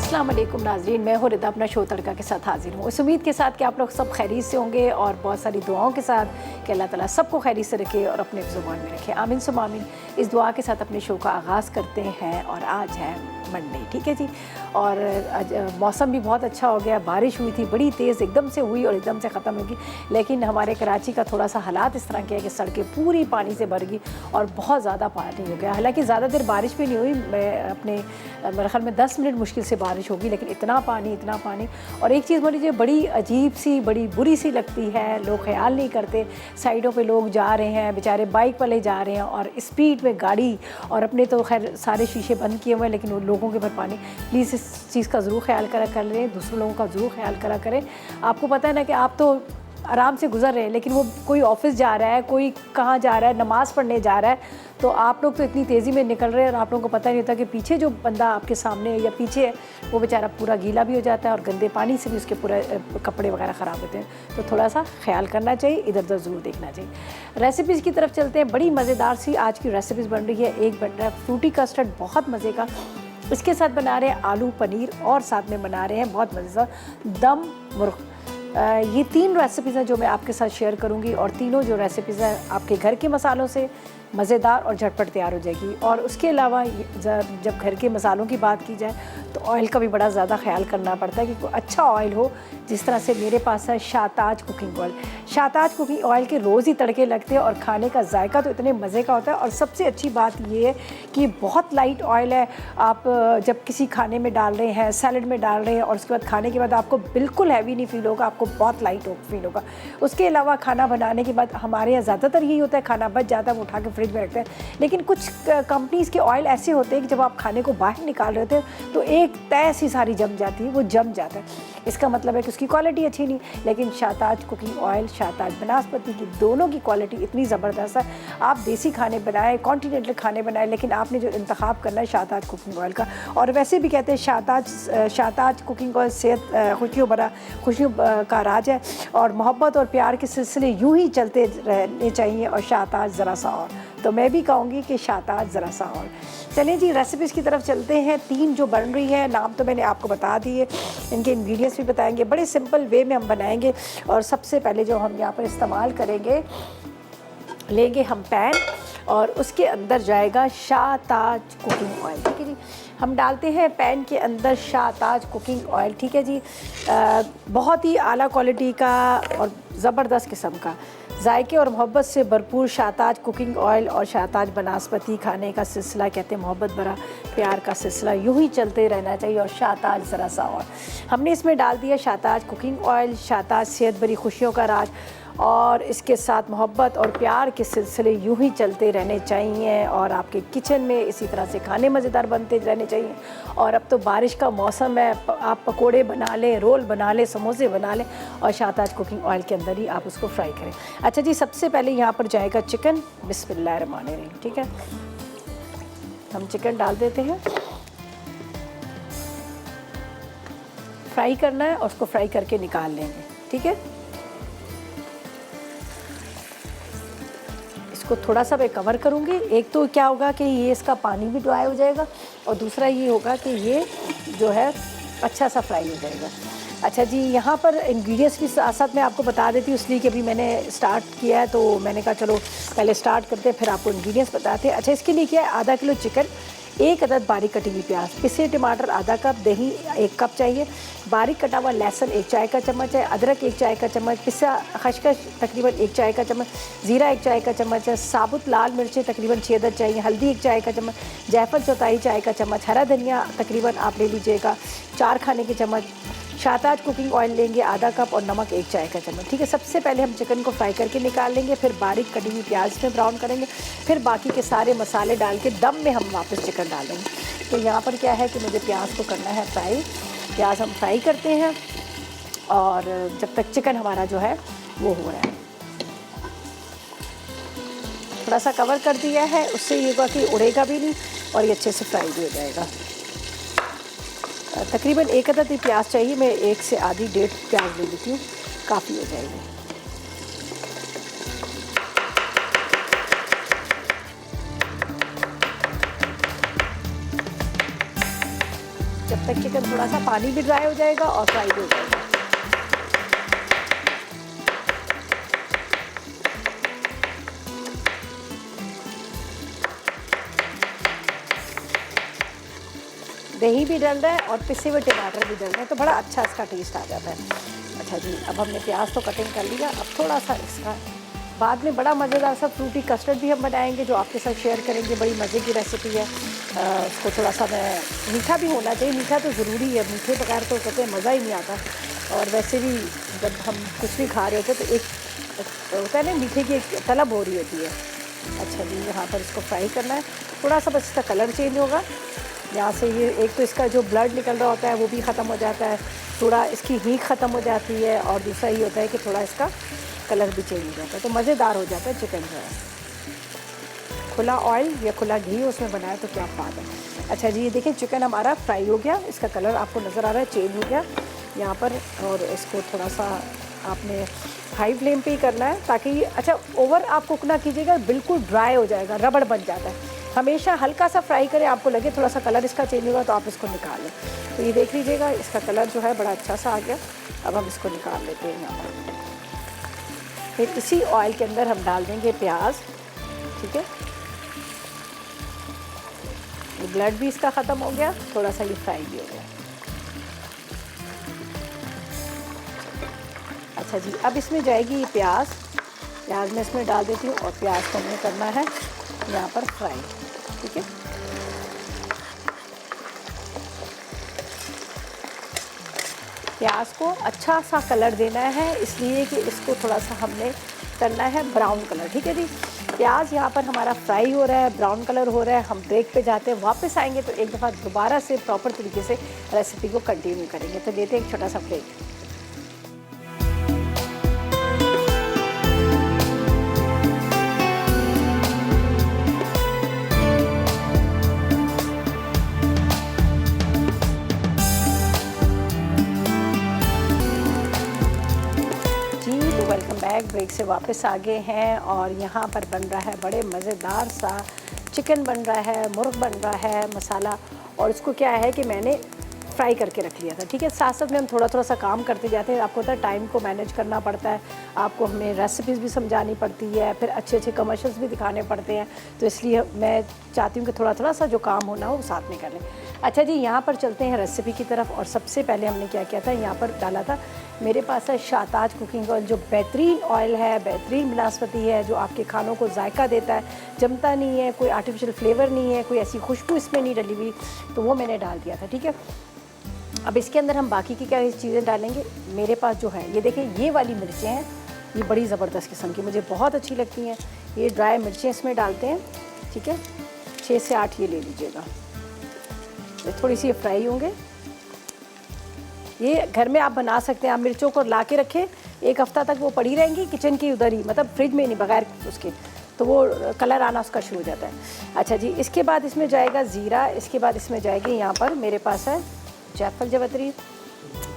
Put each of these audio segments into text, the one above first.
अस्सलाम वालेकुम नाज़रीन, मैं हूँ रिदा अपना शो तड़का के साथ हाजिर हूँ। इस उम्मीद के साथ कि आप लोग सब खैरियत से होंगे और बहुत सारी दुआओं के साथ कि अल्लाह ताला सबको खैरियत से रखे और अपने ज़ुबान में रखे। आमीन सुम आमीन। इस दुआ के साथ अपने शो का आगाज़ करते हैं और आज है मंडे, ठीक है जी। और मौसम भी बहुत अच्छा हो गया, बारिश हुई थी बड़ी तेज़, एकदम से हुई और एकदम से ख़त्म होगी। लेकिन हमारे कराची का थोड़ा सा हालात इस तरह के है कि सड़कें पूरी पानी से भर गई और बहुत ज़्यादा पानी हो गया। हालांकि ज़्यादा देर बारिश भी नहीं हुई, मैं अपने मेरे ख्याल में 10 मिनट मुश्किल से बारिश होगी, लेकिन इतना पानी। और एक चीज़ मुझे बड़ी अजीब सी, बड़ी बुरी सी लगती है, लोग ख्याल नहीं करते। साइडों पे लोग जा रहे हैं, बेचारे बाइक वाले जा रहे हैं और स्पीड में गाड़ी, और अपने तो खैर सारे शीशे बंद किए हुए हैं, लेकिन उन लोगों के ऊपर पानी। प्लीज़ इस चीज़ का ज़रूर ख्याल कर लें, दूसरे लोगों का ज़रूर ख्याल करें। आपको पता है ना कि आप तो आराम से गुजर रहे हैं, लेकिन वो कोई ऑफिस जा रहा है, कोई कहाँ जा रहा है, नमाज़ पढ़ने जा रहा है, तो आप लोग तो इतनी तेज़ी में निकल रहे हैं और आप लोगों को पता नहीं होता कि पीछे जो बंदा आपके सामने है या पीछे है, वो बेचारा पूरा गीला भी हो जाता है और गंदे पानी से भी उसके पूरे कपड़े वगैरह ख़राब होते हैं। तो थोड़ा सा ख्याल करना चाहिए, इधर उधर ज़रूर देखना चाहिए। रेसिपीज़ की तरफ चलते हैं। बड़ी मज़ेदार सी आज की रेसिपीज़ बन रही है। एक बन रहा है फ्रूटी कस्टर्ड, बहुत मज़े का। इसके साथ बना रहे हैं आलू पनीर और साथ में बना रहे हैं बहुत मज़ेदार दम मुर्ग। ये 3 रेसिपीज़ हैं जो मैं आपके साथ शेयर करूंगी और तीनों जो रेसिपीज़ हैं आपके घर के मसालों से मज़ेदार और झटपट तैयार हो जाएगी। और उसके अलावा जब घर के मसालों की बात की जाए तो ऑयल का भी बड़ा ज़्यादा ख्याल करना पड़ता है कि कोई अच्छा ऑयल हो। जिस तरह से मेरे पास है Shahtaj cooking oil. Shahtaj cooking oil के रोज़ ही तड़के लगते हैं और खाने का जायका तो इतने मज़े का होता है। और सबसे अच्छी बात ये है कि बहुत लाइट ऑयल है। आप जब किसी खाने में डाल रहे हैं, सैलड में डाल रहे हैं और उसके बाद खाने के बाद आपको बिल्कुल हैवी नहीं फील होगा, आपको बहुत लाइट फील होगा। उसके अलावा खाना बनाने के बाद हमारे यहाँ ज़्यादातर यही होता है, खाना बच जाता है वो उठा के फ्रिज में रखते हैं, लेकिन कुछ कंपनीज़ के ऑयल ऐसे होते हैं कि जब आप खाने को बाहर निकाल रहे होते हैं तो एक तय सी सारी जम जाती है, वो जम जाता है। इसका मतलब है कि उसकी क्वालिटी अच्छी नहीं। लेकिन शाहताज कुकिंग ऑयल, शाहताज बनास्पति की दोनों की क्वालिटी इतनी ज़बरदस्त है। आप देसी खाने बनाएं, कॉन्टिनेंटल खाने बनाएं, लेकिन आपने जो इंतखाब करना है शाहताज कुकिंग ऑयल का। और वैसे भी कहते हैं शाहताज कुकिंग ऑयल सेहत खुशियों का राज है और मोहब्बत और प्यार के सिलसिले यूं ही चलते रहने चाहिए। और शाहताज ज़रा सा और, तो मैं भी कहूँगी कि शाहताज ज़रा सा और। चलें जी, रेसिपीज़ की तरफ चलते हैं। 3 जो बन रही है, नाम तो मैंने आपको बता दिए, इनके इंग्रेडिएंट्स भी बताएंगे, बड़े सिंपल वे में हम बनाएंगे। और सबसे पहले जो हम यहाँ पर इस्तेमाल करेंगे, लेंगे हम पैन और उसके अंदर जाएगा शाहताज कुकिंग ऑयल, ठीक है जी। हम डालते हैं पैन के अंदर शाहताज कुकिंग ऑयल, ठीक है जी। बहुत ही आला क्वालिटी का और ज़बरदस्त किस्म का जायके और मोहब्बत से भरपूर शाहताज कुकिंग ऑयल और शाहताज बनास्पति खाने का सिलसिला कहते हैं मोहब्बत भरा प्यार का सिलसिला यूं ही चलते रहना चाहिए। और शाहताज ज़रा सा और, हमने इसमें डाल दिया शाहताज कुकिंग ऑयल, शाहताज सेहत भरी खुशियों का राज, और इसके साथ मोहब्बत और प्यार के सिलसिले यूं ही चलते रहने चाहिए और आपके किचन में इसी तरह से खाने मज़ेदार बनते रहने चाहिए। और अब तो बारिश का मौसम है, आप पकोड़े बना लें, रोल बना लें, समोसे बना लें और शाहताज कुकिंग ऑयल के अंदर ही आप उसको फ्राई करें। अच्छा जी, सबसे पहले यहाँ पर जाएगा चिकन। बिस्मिल्लाहिर्रहमानिर्रहीम, ठीक है। हम चिकन डाल देते हैं, फ्राई करना है और उसको फ्राई करके निकाल लेंगे, ठीक है। इसको थोड़ा सा मैं कवर करूँगी। एक तो क्या होगा कि ये इसका पानी भी ड्राई हो जाएगा और दूसरा ये होगा कि ये जो है अच्छा सा फ्राई हो जाएगा। अच्छा जी, यहाँ पर इंग्रेडिएंट्स भी साथ साथ मैं आपको बता देती हूँ, इसलिए कि अभी मैंने स्टार्ट किया है तो मैंने कहा चलो पहले स्टार्ट करते हैं फिर आपको इंग्रेडिएंट्स बताते हैं। अच्छा, इसके लिए क्या है, आधा किलो चिकन, 1 अदद बारीक कटी हुई प्याज, पिसे टमाटर आधा कप, दही 1 कप चाहिए, बारीक कटा हुआ लहसुन 1 चाय का चम्मच है, अदरक 1 चाय का चम्मच, पिसा खसखस तकरीबन 1 चाय का चम्मच, ज़ीरा 1 चाय का चम्मच है, साबुत लाल मिर्चें तकरीबन 6 अदद चाहिए, हल्दी 1 चाय का चम्मच, जायफल 4 चाय का चम्मच, हरा धनिया तकरीबन आप ले लीजिएगा 4 खाने के चम्मच, शाहताज कुकिंग ऑयल लेंगे आधा कप और नमक 1 चाय का चम्मच, ठीक है। सबसे पहले हम चिकन को फ्राई करके निकाल लेंगे, फिर बारीक कटी हुई प्याज में ब्राउन करेंगे, फिर बाकी के सारे मसाले डाल के दम में हम वापस चिकन डाल देंगे। तो यहाँ पर क्या है कि मुझे प्याज को करना है फ्राई। प्याज हम फ्राई करते हैं और जब तक चिकन हमारा जो है वो हो रहा है, थोड़ा सा कवर कर दिया है, उससे ये होगा कि उड़ेगा भी नहीं और ये अच्छे से फ्राई भी हो जाएगा। तकरीबन 1 अदद ही प्याज चाहिए, मैं 1 से आधी 1.5 प्याज ले लेती हूँ, काफ़ी हो जाएगी। जब तब तक चिकन थोड़ा सा पानी भी ड्राई हो जाएगा और फ्राई भी हो जाएगा। दही भी डल रहा है और पिसे हुए टमाटर भी डल रहे हैं, तो बड़ा अच्छा इसका टेस्ट आ जाता है। अच्छा जी, अब हमने प्याज तो कटिंग कर लिया। अब थोड़ा सा इसका बाद में बड़ा मज़ेदार सा फ्रूटी कस्टर्ड भी हम बनाएंगे, जो आपके साथ शेयर करेंगे। बड़ी मज़े की रेसिपी है। उसको थोड़ा सा मैं मीठा भी होना चाहिए, मीठा तो ज़रूरी है, मीठे बगैर तो कहते हैं मज़ा ही नहीं आता। और वैसे भी जब हम कुछ भी खा रहे होते हैं तो एक होता है ना, मीठे की एक तलब हो रही होती है। अच्छा जी, यहाँ पर इसको फ्राई करना है। थोड़ा सा बस इसका कलर चेंज होगा। यहाँ से ये एक तो इसका जो ब्लड निकल रहा होता है वो भी ख़त्म हो जाता है, थोड़ा इसकी हीट ख़त्म हो जाती है, और दूसरा ये होता है कि थोड़ा इसका कलर भी चेंज हो जाता है, तो मज़ेदार हो जाता है चिकन जो है। खुला ऑयल या खुला घी उसमें बनाया तो क्या बात है। अच्छा जी, ये देखिए चिकन हमारा फ्राई हो गया, इसका कलर आपको नज़र आ रहा है चेंज हो गया यहाँ पर। और इसको थोड़ा सा आपने हाई फ्लेम पे ही करना है, ताकि अच्छा ओवर आप कुक ना कीजिएगा, बिल्कुल ड्राई हो जाएगा, रबड़ बन जाता है। हमेशा हल्का सा फ्राई करें, आपको लगे थोड़ा सा कलर इसका चेंज होगा तो आप इसको निकाल लें। तो ये देख लीजिएगा, इसका कलर जो है बड़ा अच्छा सा आ गया। अब हम इसको निकाल लेते हैं यहाँ पर। फिर इसी ऑयल के अंदर हम डाल देंगे प्याज, ठीक है। ये ब्लड भी इसका ख़त्म हो गया, थोड़ा सा ये फ्राई भी हो गया। अच्छा जी, अब इसमें जाएगी प्याज मैं इसमें डाल देती हूँ, और प्याज को हमें करना है यहाँ पर फ्राई, ठीक है। प्याज को अच्छा सा कलर देना है, इसलिए कि इसको थोड़ा सा हमने करना है ब्राउन कलर, ठीक है जी। प्याज यहाँ पर हमारा फ्राई हो रहा है, ब्राउन कलर हो रहा है। हम ब्रेक पे जाते हैं, वापस आएंगे तो एक दफ़ा दोबारा से प्रॉपर तरीके से रेसिपी को कंटिन्यू करेंगे। तो देते हैं एक छोटा सा ब्रेक। ब्रेक से वापस आ गए हैं, और यहाँ पर बन रहा है बड़े मज़ेदार सा चिकन बन रहा है, मुर्ग बन रहा है मसाला। और इसको क्या है कि मैंने फ्राई करके रख लिया था, ठीक है। साथ साथ में हम थोड़ा थोड़ा सा काम करते जाते हैं। आपको पता है टाइम को मैनेज करना पड़ता है, आपको हमें रेसिपीज़ भी समझानी पड़ती है, फिर अच्छे अच्छे कमर्शियल्स भी दिखाने पड़ते हैं। तो इसलिए मैं चाहती हूँ कि थोड़ा थोड़ा सा जो काम होना हो वो साथ में कर लें। अच्छा जी, यहाँ पर चलते हैं रेसिपी की तरफ। और सबसे पहले हमने क्या किया था, यहाँ पर डाला था, मेरे पास है शाहताज कुकिंग ऑयल, जो बेहतरीन ऑयल है, बेहतरीन बनास्पति है, जो आपके खानों को जायका देता है, जमता नहीं है, कोई आर्टिफिशियल फ्लेवर नहीं है, कोई ऐसी खुशबू इसमें नहीं डली हुई। तो वो मैंने डाल दिया था, ठीक है। अब इसके अंदर हम बाकी की क्या चीज़ें डालेंगे। मेरे पास जो है ये देखें, ये वाली मिर्चें हैं, ये बड़ी ज़बरदस्त किस्म की, मुझे बहुत अच्छी लगती हैं। ये ड्राई मिर्चें इसमें डालते हैं, ठीक है। 6 से 8 ये ले लीजिएगा, थोड़ी सी ये फ्राई होंगे। ये घर में आप बना सकते हैं, आप मिर्चों को ला के रखें, 1 हफ़्ता तक वो पड़ी रहेंगी किचन की उधर ही, मतलब फ्रिज में नहीं, बगैर उसके, तो वो कलर आना उसका शुरू हो जाता है। अच्छा जी, इसके बाद इसमें जाएगा ज़ीरा, इसके बाद इसमें जाएगी, यहाँ पर मेरे पास है जायफल जवतरी,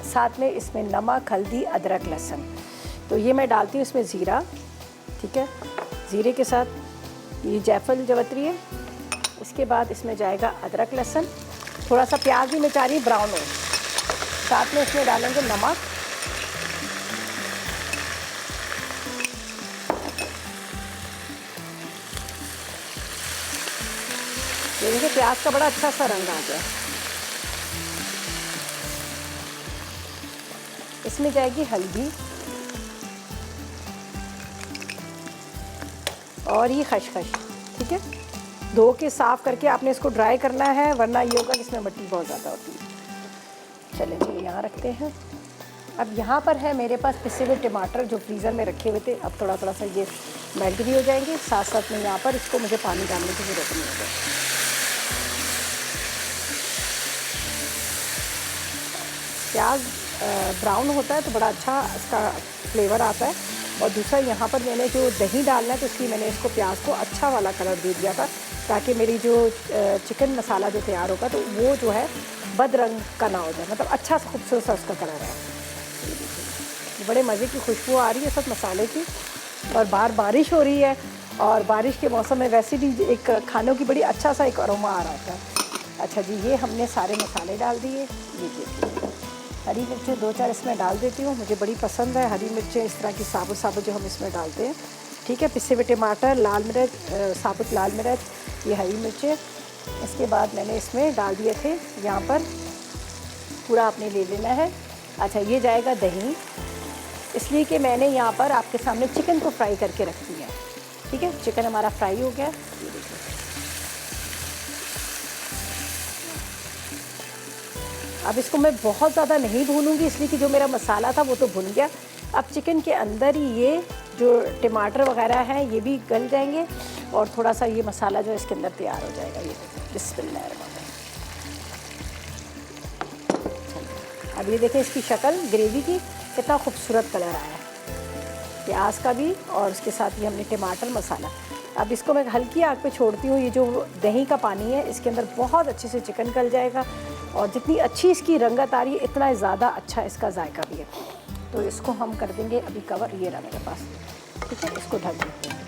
साथ में इसमें नमक, हल्दी, अदरक, लहसुन। तो ये मैं डालती हूँ इसमें ज़ीरा, ठीक है। ज़ीरे के साथ ये जायफल जवतरी है। इसके बाद इसमें जाएगा अदरक, लहसुन, थोड़ा सा प्याज भी मैं चाह रही ब्राउन हो। साथ में इसमें डालेंगे नमक, ये देखिए प्याज का बड़ा अच्छा सा रंग आ गया। इसमें जाएगी हल्दी और ये खसखस, ठीक है। धो के साफ़ करके आपने इसको ड्राई करना है, वरना ये होगा कि इसमें मिट्टी बहुत ज़्यादा होती है। चलें जी, यहाँ रखते हैं। अब यहाँ पर है मेरे पास पिसे हुए टमाटर, जो फ्रीज़र में रखे हुए थे। अब थोड़ा थोड़ा सा ये मेल्ट भी हो जाएंगे। साथ साथ में यहाँ पर इसको मुझे पानी डालने की ज़रूरत नहीं है। प्याज ब्राउन होता है तो बड़ा अच्छा इसका फ्लेवर आता है। और दूसरा यहाँ पर मैंने जो दही डालना है, तो इसलिए मैंने इसको प्याज को अच्छा वाला कलर दे दिया था, ताकि मेरी जो चिकन मसाला जो तैयार होगा तो वो जो है बदरंग का ना हो जाए, मतलब अच्छा सा खूबसूरत सा उसका कलर है। बड़े मज़े की खुशबू आ रही है सब मसाले की, और बाहर बारिश हो रही है, और बारिश के मौसम में वैसे भी एक खानों की बड़ी अच्छा सा एक अरोमा आ रहा होता है। अच्छा जी, ये हमने सारे मसाले डाल दिए। ये देखिए, हरी मिर्चें 2-4 इसमें डाल देती हूँ, मुझे बड़ी पसंद है हरी मिर्चें इस तरह की साबुत साबुत जो हम इसमें डालते हैं। ठीक है, पिसे हुए टमाटर, लाल मिर्च, साबुत लाल मिर्च, ये हरी मिर्चें। इसके बाद मैंने इसमें डाल दिए थे, यहाँ पर पूरा आपने ले लेना है। अच्छा, ये जाएगा दही, इसलिए कि मैंने यहाँ पर आपके सामने चिकन को फ्राई करके रख दिया है। ठीक है, चिकन हमारा फ्राई हो गया। ये देखिए, अब इसको मैं बहुत ज़्यादा नहीं भूनूंगी, इसलिए कि जो मेरा मसाला था वो तो भुन गया। अब चिकन के अंदर ही ये जो टमाटर वगैरह हैं ये भी गल जाएंगे और थोड़ा सा ये मसाला जो इसके अंदर तैयार हो जाएगा। ये बिस्मिल्लाहिर्रहमानिर्रहीम। अब ये देखें इसकी शक्ल ग्रेवी की, कितना खूबसूरत कलर आया है प्याज का भी और उसके साथ ही हमने टमाटर मसाला। अब इसको मैं हल्की आग पे छोड़ती हूँ। ये जो दही का पानी है इसके अंदर बहुत अच्छे से चिकन गल जाएगा और जितनी अच्छी इसकी रंगत आ रही है इतना ज़्यादा अच्छा इसका जायका भी है। तो इसको हम कर देंगे अभी कवर, ये रहा मेरे पास। ठीक है, इसको ढक देते हैं,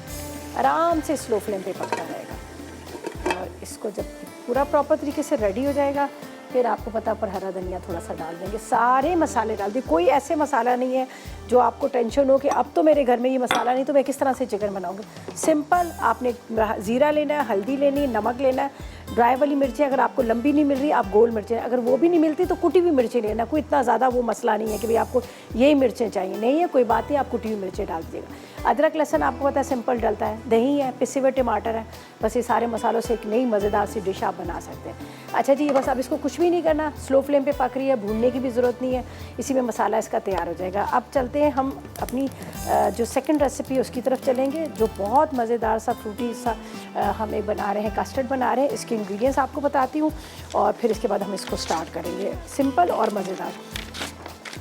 आराम से स्लो फ्लेम पे पकता रहेगा और इसको जब पूरा प्रॉपर तरीके से रेडी हो जाएगा फिर आपको पता पर हरा धनिया थोड़ा सा डाल देंगे। सारे मसाले डाल दिए, कोई ऐसे मसाला नहीं है जो आपको टेंशन हो कि अब तो मेरे घर में ये मसाला नहीं तो मैं किस तरह से चिकन बनाऊंगी। सिंपल, आपने ज़ीरा लेना है, हल्दी लेनी है, नमक लेना है, ड्राई वाली मिर्चें अगर आपको लंबी नहीं मिल रही आप गोल मिर्चें, अगर वो भी नहीं मिलती तो कुटी हुई मिर्चें लेना। कोई इतना ज़्यादा वो मसला नहीं है कि भाई आपको यही मिर्चें चाहिए, नहीं है कोई बात नहीं, आप कुटी हुई मिर्चें डाल दीजिएगा। अदरक लहसुन आपको पता है सिंपल डलता है, दही है, पिसे हुए टमाटर है, बस ये सारे मसालों से एक नई मज़ेदार सी डिश आप बना सकते हैं। अच्छा जी, बस अब इसको कुछ भी नहीं करना, स्लो फ्लेम पे पक रही है, भूनने की भी ज़रूरत नहीं है, इसी में मसाला इसका तैयार हो जाएगा। अब चलते हैं हम अपनी जो सेकंड रेसिपी है उसकी तरफ चलेंगे, जो बहुत मज़ेदार सा फ्रूटी सा हम एक बना रहे हैं, कस्टर्ड बना रहे हैं। इसके इंग्रेडिएंट्स आपको बताती हूँ और फिर इसके बाद हम इसको स्टार्ट करेंगे, सिंपल और मज़ेदार।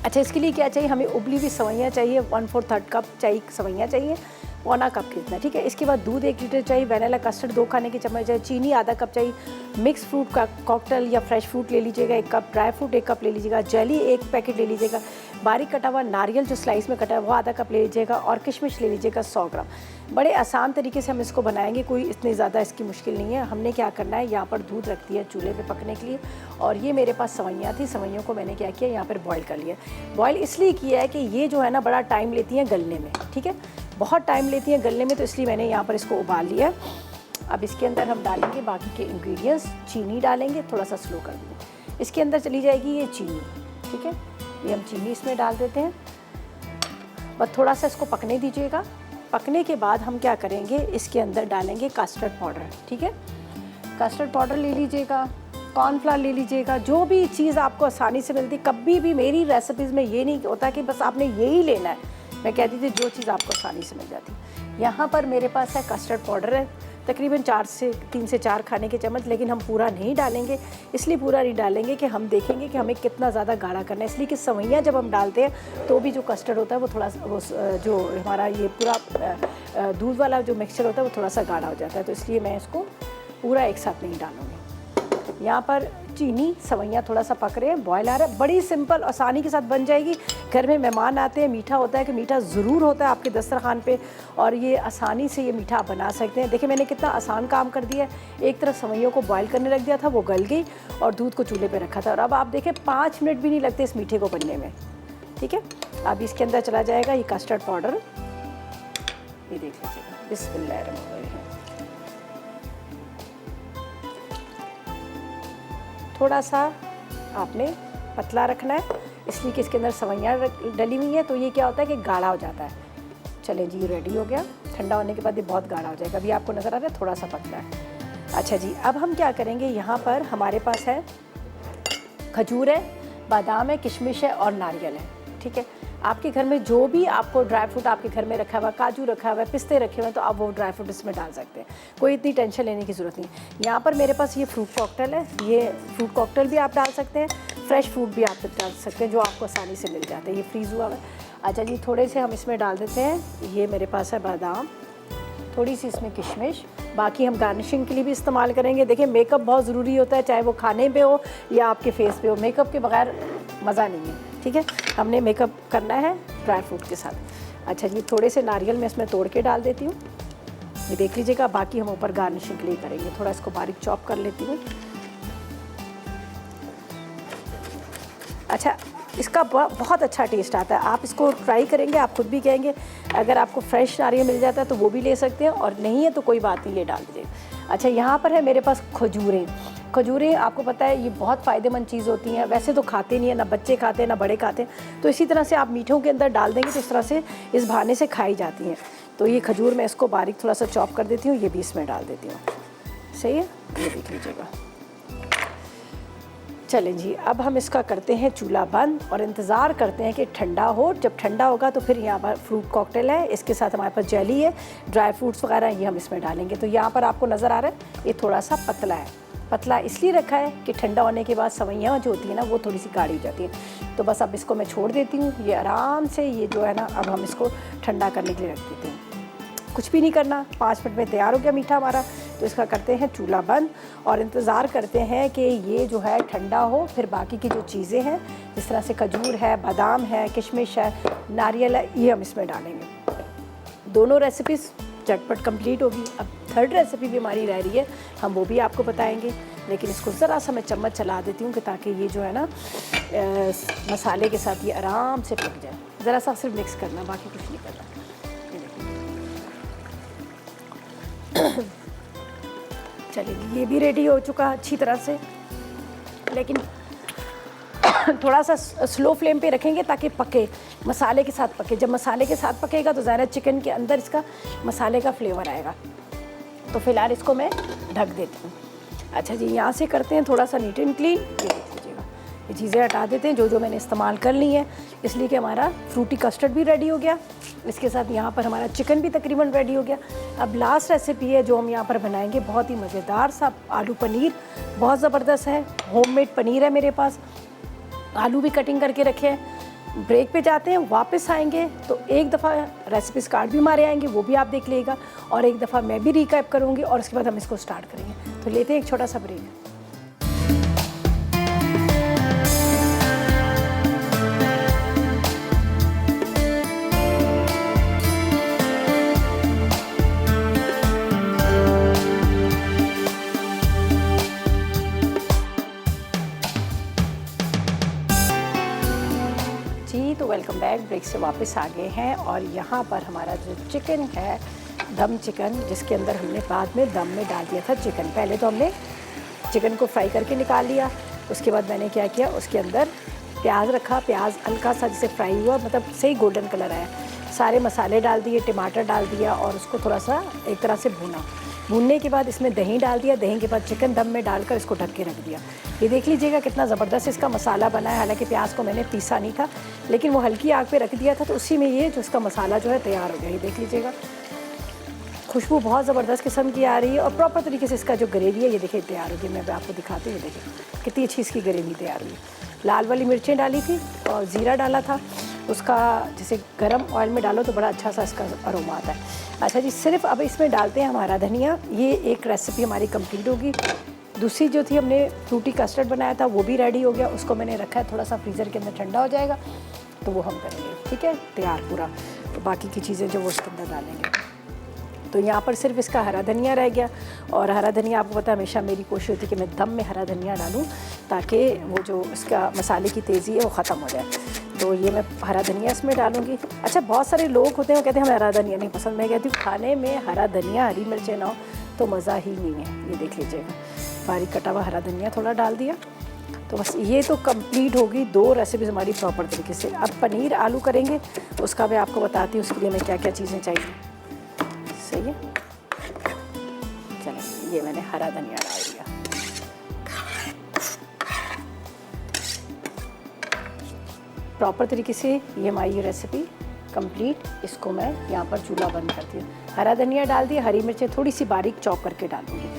अच्छा, इसके लिए क्या चाहिए, हमें उबली हुई सवैयाँ चाहिए, 1/4 कप चाहिए सवैयाँ चाहिए, पौना कप कितना। ठीक है, इसके बाद दूध 1 लीटर चाहिए, वैनिला कस्टर्ड 2 खाने के चम्मच चाहिए, चीनी आधा कप चाहिए, मिक्स फ्रूट का कॉकटेल या फ्रेश फ्रूट ले लीजिएगा 1 कप, ड्राई फ्रूट 1 कप ले लीजिएगा, जेली 1 पैकेट ले लीजिएगा, बारीक कटा हुआ नारियल जो स्लाइस में कटा है वो आधा कप ले लीजिएगा और किशमिश ले लीजिएगा 100 ग्राम। बड़े आसान तरीके से हम इसको बनाएंगे, कोई इतनी ज़्यादा इसकी मुश्किल नहीं है। हमने क्या करना है, यहाँ पर दूध रख दिया चूल्हे पे पकने के लिए और ये मेरे पास सवैयाँ थी, सवैयों को मैंने क्या किया यहाँ पर बॉयल कर लिया। बॉयल इसलिए किया है कि ये जो है ना बड़ा टाइम लेती हैं गलने में। ठीक है, बहुत टाइम लेती हैं गलने में, तो इसलिए मैंने यहाँ पर इसको उबाल लिया। अब इसके अंदर हम डालेंगे बाकी के इंग्रेडिएंट्स, चीनी डालेंगे, थोड़ा सा स्लो कर देंगे। इसके अंदर चली जाएगी ये चीनी। ठीक है, ये हम चीनी इसमें डाल देते हैं, बस थोड़ा सा इसको पकने दीजिएगा। पकने के बाद हम क्या करेंगे, इसके अंदर डालेंगे कस्टर्ड पाउडर। ठीक है, कस्टर्ड पाउडर ले लीजिएगा, कॉर्नफ्लावर ले लीजिएगा, जो भी चीज़ आपको आसानी से मिलती। कभी भी मेरी रेसिपीज़ में ये नहीं होता कि बस आपने यही लेना है, मैं कहती थी जो चीज़ आपको आसानी से मिल जाती। यहाँ पर मेरे पास है कस्टर्ड पाउडर है, तकरीबन 3 से 4 खाने के चम्मच, लेकिन हम पूरा नहीं डालेंगे। इसलिए पूरा नहीं डालेंगे कि हम देखेंगे कि हमें कितना ज़्यादा गाढ़ा करना है, इसलिए कि सवैयाँ जब हम डालते हैं तो भी जो कस्टर्ड होता है वो थोड़ा वो जो हमारा ये पूरा दूध वाला जो मिक्सचर होता है वो थोड़ा सा गाढ़ा हो जाता है, तो इसलिए मैं इसको पूरा एक साथ नहीं डालूँगी। यहाँ पर चीनी सवैयाँ थोड़ा सा पक रहे हैं, बॉयल आ रहा है, बड़ी सिंपल आसानी के साथ बन जाएगी। घर में मेहमान आते हैं, मीठा होता है कि मीठा ज़रूर होता है आपके दस्तरखान पे, और ये आसानी से ये मीठा आप बना सकते हैं। देखिए मैंने कितना आसान काम कर दिया है। एक तरफ सवैयों को बॉयल करने रख दिया था, वो गल गई, और दूध को चूल्हे पर रखा था, और अब आप देखें 5 मिनट भी नहीं लगते इस मीठे को बनने में। ठीक है, अब इसके अंदर चला जाएगा ये कस्टर्ड पाउडर, ये देख लीजिएगा, बिस्मिल्लाहिर्रहमानिर्रहीम। थोड़ा सा आपने पतला रखना है, इसलिए कि इसके अंदर सवैयाँ डली हुई हैं, तो ये क्या होता है कि गाढ़ा हो जाता है। चलें जी, रेडी हो गया। ठंडा होने के बाद ये बहुत गाढ़ा हो जाएगा। अभी आपको नज़र आ रहा है थोड़ा सा पतला है। अच्छा जी, अब हम क्या करेंगे, यहाँ पर हमारे पास है खजूर है, बादाम है, किशमिश है और नारियल है। ठीक है, आपके घर में जो भी आपको ड्राई फ्रूट आपके घर में रखा हुआ, काजू रखा हुआ है, पिस्ते रखे हुए हैं, तो आप वो ड्राई फ्रूट इसमें डाल सकते हैं, कोई इतनी टेंशन लेने की ज़रूरत नहीं। यहाँ पर मेरे पास ये फ्रूट कॉकटेल है, ये फ्रूट कॉकटेल भी आप डाल सकते हैं, फ्रेश फ्रूट भी आप डाल सकते हैं जो आपको आसानी से मिल जाते हैं, ये फ्रीज़ हुआ है। अच्छा जी, थोड़े से हम इसमें डाल देते हैं, ये मेरे पास है बादाम, थोड़ी सी इसमें किशमिश, बाकी हम गार्निशिंग के लिए भी इस्तेमाल करेंगे। देखिए मेकअप बहुत ज़रूरी होता है, चाहे वो खाने पे हो या आपके फेस पे हो, मेकअप के बगैर मज़ा नहीं है। ठीक है, हमने मेकअप करना है ड्राई फ्रूट के साथ। अच्छा जी, थोड़े से नारियल मैं इसमें तोड़ के डाल देती हूँ, ये देख लीजिएगा, बाकी हम ऊपर गार्निशिंग के लिए करेंगे। थोड़ा इसको बारीक चॉप कर लेती हूँ, अच्छा, इसका बहुत अच्छा टेस्ट आता है। आप इसको ट्राई करेंगे, आप खुद भी कहेंगे। अगर आपको फ्रेश नारियल मिल जाता है तो वो भी ले सकते हैं, और नहीं है तो कोई बात नहीं, ये डाल दीजिएगा। अच्छा, यहाँ पर है मेरे पास खजूरें। खजूरें आपको पता है ये बहुत फ़ायदेमंद चीज़ होती हैं। वैसे तो खाते नहीं है, ना बच्चे खाते हैं ना बड़े खाते हैं, तो इसी तरह से आप मीठों के अंदर डाल देंगे तो इस तरह से इस बहाने से खाई जाती हैं। तो ये खजूर मैं इसको बारीक थोड़ा सा चॉप कर देती हूँ, ये भी इसमें डाल देती हूँ। सही है, ये देख लीजिएगा। चलें जी, अब हम इसका करते हैं चूल्हा बंद और इंतज़ार करते हैं कि ठंडा हो। जब ठंडा होगा तो फिर यहाँ पर फ्रूट कॉकटेल है, इसके साथ हमारे पास जेली है, ड्राई फ्रूट्स वगैरह, ये हम इसमें डालेंगे। तो यहाँ पर आपको नज़र आ रहा है ये थोड़ा सा पतला है। पतला इसलिए रखा है कि ठंडा होने के बाद सवैयाँ जो होती हैं ना वो थोड़ी सी गाढ़ी हो जाती हैं। तो बस अब इसको मैं छोड़ देती हूँ, ये आराम से ये जो है ना, अब हम इसको ठंडा करने के लिए रख देते हैं। कुछ भी नहीं करना, 5 मिनट में तैयार हो गया मीठा हमारा। तो इसका करते हैं चूल्हा बंद और इंतज़ार करते हैं कि ये जो है ठंडा हो। फिर बाकी की जो चीज़ें हैं जिस तरह से खजूर है, बादाम है, किशमिश है, नारियल है, ये हम इसमें डालेंगे। दोनों रेसिपीज़ झटपट कंप्लीट होगी। अब थर्ड रेसिपी भी हमारी रह रही है, हम वो भी आपको बताएंगे, लेकिन इसको ज़रा सा मैं चम्मच चला देती हूँ कि ताकि ये जो है ना मसाले के साथ ये आराम से पक जाए। ज़रा सा सिर्फ मिक्स करना, बाकी कुछ नहीं करना। चलिए, ये भी रेडी हो चुका अच्छी तरह से, लेकिन थोड़ा सा स्लो फ्लेम पे रखेंगे ताकि पके, मसाले के साथ पके। जब मसाले के साथ पकेगा तो ज़्यादा चिकन के अंदर इसका मसाले का फ्लेवर आएगा। तो फ़िलहाल इसको मैं ढक देती हूँ। अच्छा जी, यहाँ से करते हैं थोड़ा सा नीट एंड क्लीन। ये देख लीजिएगा, ये चीज़ें हटा देते हैं जो जो मैंने इस्तेमाल कर ली है, इसलिए कि हमारा फ्रूटी कस्टर्ड भी रेडी हो गया। इसके साथ यहाँ पर हमारा चिकन भी तकरीबन रेडी हो गया। अब लास्ट रेसिपी है जो हम यहाँ पर बनाएंगे, बहुत ही मज़ेदार सा आलू पनीर, बहुत ज़बरदस्त है। होममेड पनीर है मेरे पास, आलू भी कटिंग करके रखे हैं। ब्रेक पे जाते हैं, वापस आएंगे तो एक दफ़ा रेसिपीज़ कार्ड भी हमारे आएंगे, वो भी आप देख लीजिएगा, और एक दफ़ा मैं भी रिकैप करूँगी और उसके बाद हम इसको स्टार्ट करेंगे। तो लेते हैं एक छोटा सा ब्रेक। तो वेलकम बैक, ब्रेक से वापस आ गए हैं और यहाँ पर हमारा जो चिकन है, दम चिकन, जिसके अंदर हमने बाद में दम में डाल दिया था चिकन। पहले तो हमने चिकन को फ्राई करके निकाल लिया, उसके बाद मैंने क्या किया, उसके अंदर प्याज रखा। प्याज हल्का सा जिसे फ्राई हुआ, मतलब सही गोल्डन कलर आया, सारे मसाले डाल दिए, टमाटर डाल दिया और उसको थोड़ा सा एक तरह से भूना। भूनने के बाद इसमें दही डाल दिया, दही के बाद चिकन दम में डालकर इसको ढक के रख दिया। ये देख लीजिएगा कितना ज़बरदस्त इसका मसाला बना है। हालांकि प्याज को मैंने पीसा नहीं था, लेकिन वो हल्की आग पे रख दिया था, तो उसी में ये जो इसका मसाला जो है तैयार हो गया। ये देख लीजिएगा, खुशबू बहुत ज़बरदस्त किस्म की आ रही है और प्रॉपर तरीके से इसका जो ग्रेवी है ये देखिए तैयार हो गई। मैं आपको दिखाती हूँ, देखिए कितनी अच्छी इसकी ग्रेवी तैयार हुई। लाल वाली मिर्चें डाली थी और ज़ीरा डाला था, उसका जैसे गरम ऑयल में डालो तो बड़ा अच्छा सा इसका अरोमा आता है। अच्छा जी, सिर्फ अब इसमें डालते हैं हमारा धनिया। ये एक रेसिपी हमारी कंप्लीट होगी। दूसरी जो थी हमने फ्रूटी कस्टर्ड बनाया था वो भी रेडी हो गया, उसको मैंने रखा है थोड़ा सा फ्रीज़र के अंदर, ठंडा हो जाएगा तो वो हम करेंगे। ठीक है, तैयार पूरा। तो बाकी की चीज़ें जो वो उसके अंदर डालेंगे। तो यहाँ पर सिर्फ इसका हरा धनिया रह गया, और हरा धनिया आपको पता है हमेशा मेरी कोशिश होती है कि मैं दम में हरा धनिया डालूँ ताकि वो जो इसका मसाले की तेज़ी है वो ख़त्म हो जाए। तो ये मैं हरा धनिया इसमें डालूँगी। अच्छा, बहुत सारे लोग होते हैं वो कहते हैं हमें हरा धनिया नहीं पसंद। मैं कहती हूँ खाने में हरा धनिया, हरी मिर्चें ना हो तो मज़ा ही नहीं है। ये देख लीजिएगा, बारीक कटा हुआ हरा धनिया थोड़ा डाल दिया। तो बस ये तो कंप्लीट होगी 2 रेसिपीज़ हमारी प्रॉपर तरीके से। अब पनीर आलू करेंगे, उसका मैं आपको बताती हूँ उसके लिए मैं क्या क्या चीज़ें चाहिए। सही है, चलिए, ये मैंने हरा धनिया डाल दिया। प्रॉपर तरीके से ये हमारी रेसिपी कंप्लीट। इसको मैं यहाँ पर चूल्हा बंद करती हूँ। हरा धनिया डाल दिया, हरी मिर्चें थोड़ी सी बारीक चॉप करके डालूँगी।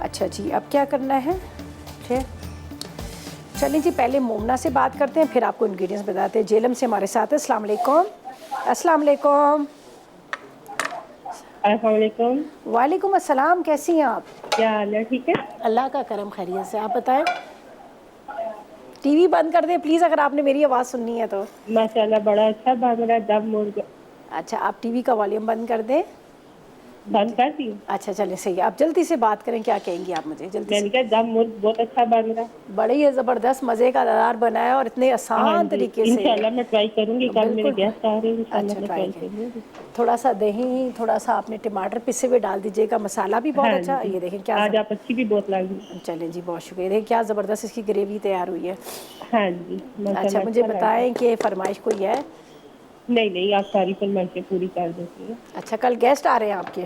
अच्छा जी, अब क्या करना है, ठीक, चलिए जी, पहले मोमना से बात करते हैं, फिर आपको इंग्रेडिएंट्स बताते हैं। जेलम से हमारे साथ है। अस्सलाम वालेकुम। अस्सलाम वालेकुम। अस्सलामुअलैकुम। वालेकुम अस्सलाम, कैसी हैं आप? क्या हाल है? ठीक है, अल्लाह का करम, खैरियत से। आप बताएं। टीवी बंद कर दें प्लीज़ अगर आपने मेरी आवाज़ सुननी है तो। माशाल्लाह बड़ा अच्छा बन रहा है दम मुर्गा। अच्छा, आप टीवी का वॉल्यूम बंद कर दें। बंद कर दी। अच्छा चलें सही है, आप जल्दी से बात करें, क्या कहेंगी आप मुझे जल्दी से? मैंने कहा दम मुर्ग बहुत अच्छा बन रहा। बड़े ही ज़बरदस्त मज़े का दार बनाया और इतने हाँ आसान जी, तरीके से। इंशाल्लाह मैं ट्राई करूंगी, कल मेरे बिल्कुल। गेस्ट आ रहे हैं, इंशाल्लाह अच्छा मैं ट्राई ट्राई करें। करूंगी। थोड़ा सा दही, थोड़ा सा आपने टमाटर पिसे हुए डाल दीजिएगा, मसाला भी बहुत हाँ अच्छा, जी, ये देखें क्या आज आप अच्छी भी बहुत लगी। चलें जी, बहुत शुक्रिया। देखिए क्या ज़बरदस्त इसकी ग्रेवी तैयार हुई है। हाँ जी, अच्छा माशाल्लाह मुझे अच्छा लग रहा बताएं कि फरमाइश कोई है? है। नहीं नहीं, आप सारी फरमाइशें पूरी कर देती हैं। अच्छा कल गेस्ट आ रहे हैं आपके?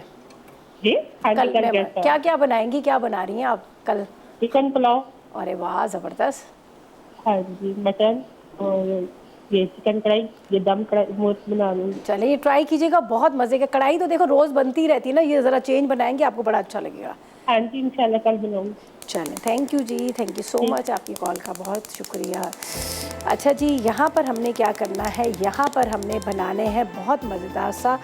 जी हाँ जी, कल कल मैं गेस्ट आ रहे क्या हैं। क्या बनाएंगी, क्या बना रही हैं आप कल? चिकन पुलाव। अरे वाह ज़बरदस्त। हाँ जी, मटन और ये चिकन कढ़ाई, ये दम कढ़ाई मुर्ग बना लूँगी। चलिए ये ट्राई कीजिएगा, बहुत मज़े का। कढ़ाई तो देखो रोज़ बनती ही रहती है ना, ये ज़रा चेंज बनाएंगे आपको बड़ा अच्छा लगेगा। हाँ जी, इंशाल्लाह कल बनाऊँगी। चलें, थैंक यू जी, थैंक यू सो ठीक। मच, आपकी कॉल का बहुत शुक्रिया। अच्छा जी, यहाँ पर हमने क्या करना है, यहाँ पर हमने बनाने हैं बहुत मज़ेदार सा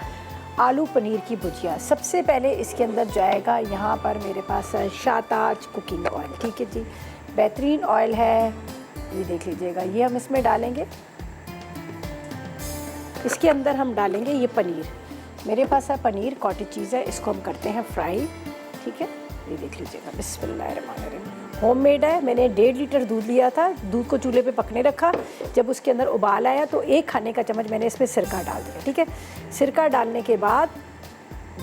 आलू पनीर की भुजिया। सबसे पहले इसके अंदर जाएगा, यहाँ पर मेरे पास है शाहताज कुकिंग ऑयल, ठीक है जी, बेहतरीन ऑयल है, ये देख लीजिएगा। ये हम इसमें डालेंगे, इसके अंदर हम डालेंगे ये पनीर। मेरे पास है पनीर, कॉटेज चीज़ है, इसको हम करते हैं फ्राई, ठीक है। ये देख लीजिएगा, बिस्मिल्लाहिर्रहमानिर्रहीम। होममेड है, मैंने 1.5 लीटर दूध लिया था, दूध को चूल्हे पे पकने रखा, जब उसके अंदर उबाल आया तो 1 खाने का चम्मच मैंने इसमें सिरका डाल दिया, ठीक है। सिरका डालने के बाद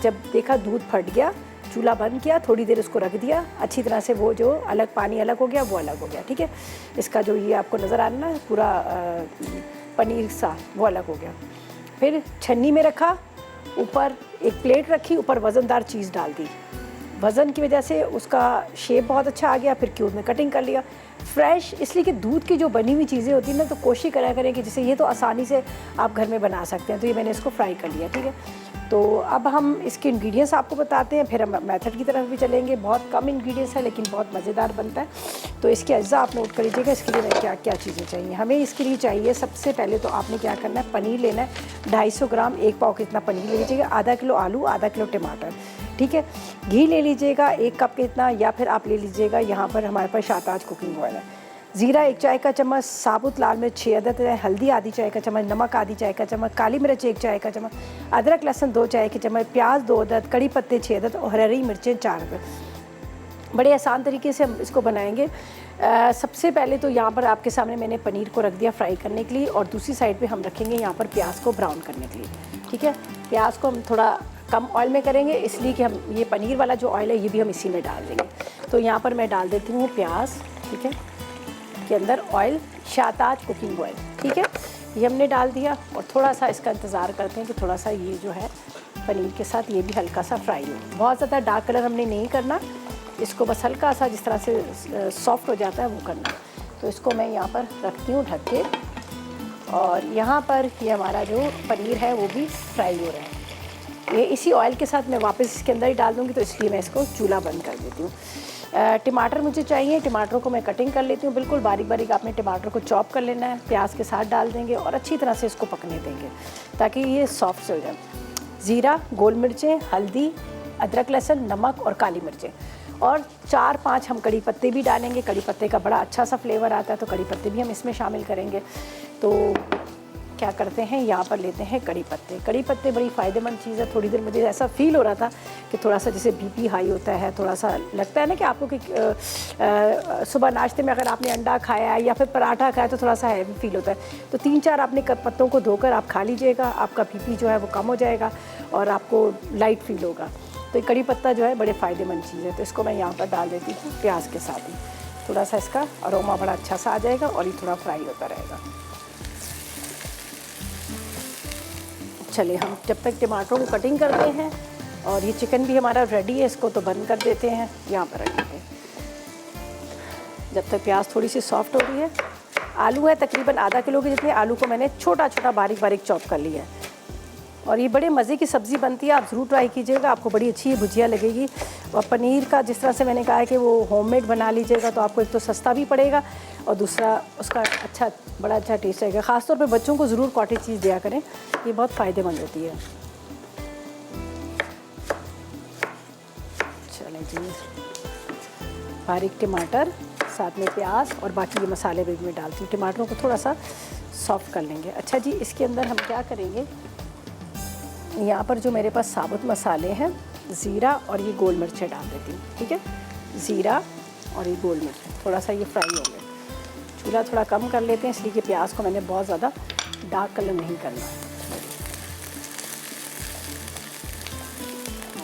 जब देखा दूध फट गया, चूल्हा बंद किया, थोड़ी देर उसको रख दिया अच्छी तरह से, वो जो अलग पानी अलग हो गया वो अलग हो गया, ठीक है। इसका जो ये आपको नज़र आ रहा है ना पूरा पनीर सा, वो अलग हो गया। फिर छन्नी में रखा, ऊपर एक प्लेट रखी, ऊपर वज़नदार चीज़ डाल दी, वज़न की वजह से उसका शेप बहुत अच्छा आ गया। फिर क्यूब में कटिंग कर लिया, फ्रेश, इसलिए कि दूध की जो बनी हुई चीज़ें होती हैं ना, तो कोशिश करा करें कि जैसे ये तो आसानी से आप घर में बना सकते हैं। तो ये मैंने इसको फ्राई कर लिया, ठीक है। तो अब हम इसके इंग्रेडिएंट्स आपको बताते हैं, फिर हम मेथड की तरफ भी चलेंगे। बहुत कम इंग्रेडिएंट्स है लेकिन बहुत मज़ेदार बनता है। तो इसके अज्जा आप नोट कर लीजिएगा, इसके लिए क्या क्या चीज़ें चाहिए हमें। इसके लिए चाहिए सबसे पहले तो आपने क्या करना है, पनीर लेना है 250 ग्राम, 1 पाव कितना पनीर ले लीजिएगा, आधा किलो आलू, आधा किलो टमाटर, ठीक है। घी ले लीजिएगा 1 कप के इतना, या फिर आप ले लीजिएगा, यहाँ पर हमारे पास शाहताज कुकिंग ऑयल है। ज़ीरा 1 चाय का चम्मच, साबुत लाल मिर्च 6 अदद है, हल्दी आधी चाय का चम्मच, नमक आधी चाय का चम्मच, काली मिर्च 1 चाय का चम्मच, अदरक लहसुन 2 चाय के चम्मच, प्याज 2 अदद, कड़ी पत्ते 6 अदद और हरी मिर्चें 4 अदद। बड़े आसान तरीके से हम इसको बनाएंगे। सबसे पहले तो यहाँ पर आपके सामने मैंने पनीर को रख दिया फ्राई करने के लिए, और दूसरी साइड पे हम रखेंगे यहाँ पर प्याज को ब्राउन करने के लिए, ठीक है। प्याज को हम थोड़ा कम ऑयल में करेंगे, इसलिए कि हम ये पनीर वाला जो ऑयल है ये भी हम इसी में डाल देंगे। तो यहाँ पर मैं डाल देती हूँ प्याज, ठीक है, के अंदर ऑयल, शाहताज कुकिंग ऑयल, ठीक है, ये हमने डाल दिया। और थोड़ा सा इसका इंतज़ार करते हैं कि थोड़ा सा ये जो है पनीर के साथ ये भी हल्का सा फ्राई हो। बहुत ज़्यादा डार्क कलर हमने नहीं करना इसको, बस हल्का सा जिस तरह से सॉफ्ट हो जाता है वो करना। तो इसको मैं यहाँ पर रखती हूँ ढक के, और यहाँ पर ये हमारा जो पनीर है वो भी फ्राई हो रहा है। ये इसी ऑयल के साथ मैं वापस इसके अंदर ही डाल दूँगी, तो इसलिए मैं इसको चूल्हा बंद कर देती हूँ। टमाटर मुझे चाहिए, टमाटरों को मैं कटिंग कर लेती हूँ, बिल्कुल बारीक बारीक आपने टमाटर को चॉप कर लेना है, प्याज के साथ डाल देंगे और अच्छी तरह से इसको पकने देंगे ताकि ये सॉफ्ट से हो जाए। ज़ीरा, गोल मिर्चें, हल्दी, अदरक लहसुन, नमक और काली मिर्चें, और 4-5 हम कड़ी पत्ते भी डालेंगे। कड़ी पत्ते का बड़ा अच्छा सा फ्लेवर आता है, तो कड़ी पत्ते भी हम इसमें शामिल करेंगे। तो क्या करते हैं, यहाँ पर लेते हैं कड़ी पत्ते। कड़ी पत्ते बड़ी फ़ायदेमंद चीज़ है। थोड़ी देर मुझे ऐसा फ़ील हो रहा था कि थोड़ा सा जैसे बीपी हाई होता है, थोड़ा सा लगता है ना कि आपको कि सुबह नाश्ते में अगर आपने अंडा खाया है या फिर पराठा खाया तो थोड़ा सा हैवी फील होता है। तो 3-4 आपने पत्तों को धोकर आप खा लीजिएगा, आपका बीपी जो है वो कम हो जाएगा और आपको लाइट फील होगा। तो कड़ी पत्ता जो है बड़े फ़ायदेमंद चीज़ है। तो इसको मैं यहाँ पर डाल देती हूँ प्याज के साथ ही, थोड़ा सा इसका अरोमा बड़ा अच्छा सा आ जाएगा और ये थोड़ा फ्राई होता रहेगा। चलिए हम जब तक टमाटरों को कटिंग करते हैं, और ये चिकन भी हमारा रेडी है, इसको तो बंद कर देते हैं, यहाँ पर रखेंगे जब तक प्याज थोड़ी सी सॉफ्ट हो रही है। आलू है तकरीबन आधा किलो के जितने, आलू को मैंने छोटा छोटा बारीक बारीक चॉप कर लिया है, और ये बड़े मज़े की सब्ज़ी बनती है। आप ज़रूर ट्राई कीजिएगा, आपको बड़ी अच्छी भुजिया लगेगी। और पनीर का जिस तरह से मैंने कहा है कि वो होममेड बना लीजिएगा, तो आपको एक तो सस्ता भी पड़ेगा और दूसरा उसका बड़ा अच्छा टेस्ट आएगा। ख़ासतौर पे बच्चों को ज़रूर कॉटेज चीज़ दिया करें, ये बहुत फ़ायदेमंद होती है। चलें जी, बारीक टमाटर, साथ में प्याज और बाकी ये मसाले भी मैं डालती हूँ। टमाटरों को थोड़ा सा सॉफ्ट कर लेंगे। अच्छा जी, इसके अंदर हम क्या करेंगे, यहाँ पर जो मेरे पास साबुत मसाले हैं ज़ीरा और ये गोल मिर्चें डाल देती हूँ, ठीक है। ज़ीरा और ये गोल मिर्च थोड़ा सा ये फ्राई होंगे। चूल्हा थोड़ा कम कर लेते हैं इसलिए कि प्याज को मैंने बहुत ज़्यादा डार्क कलर नहीं करना।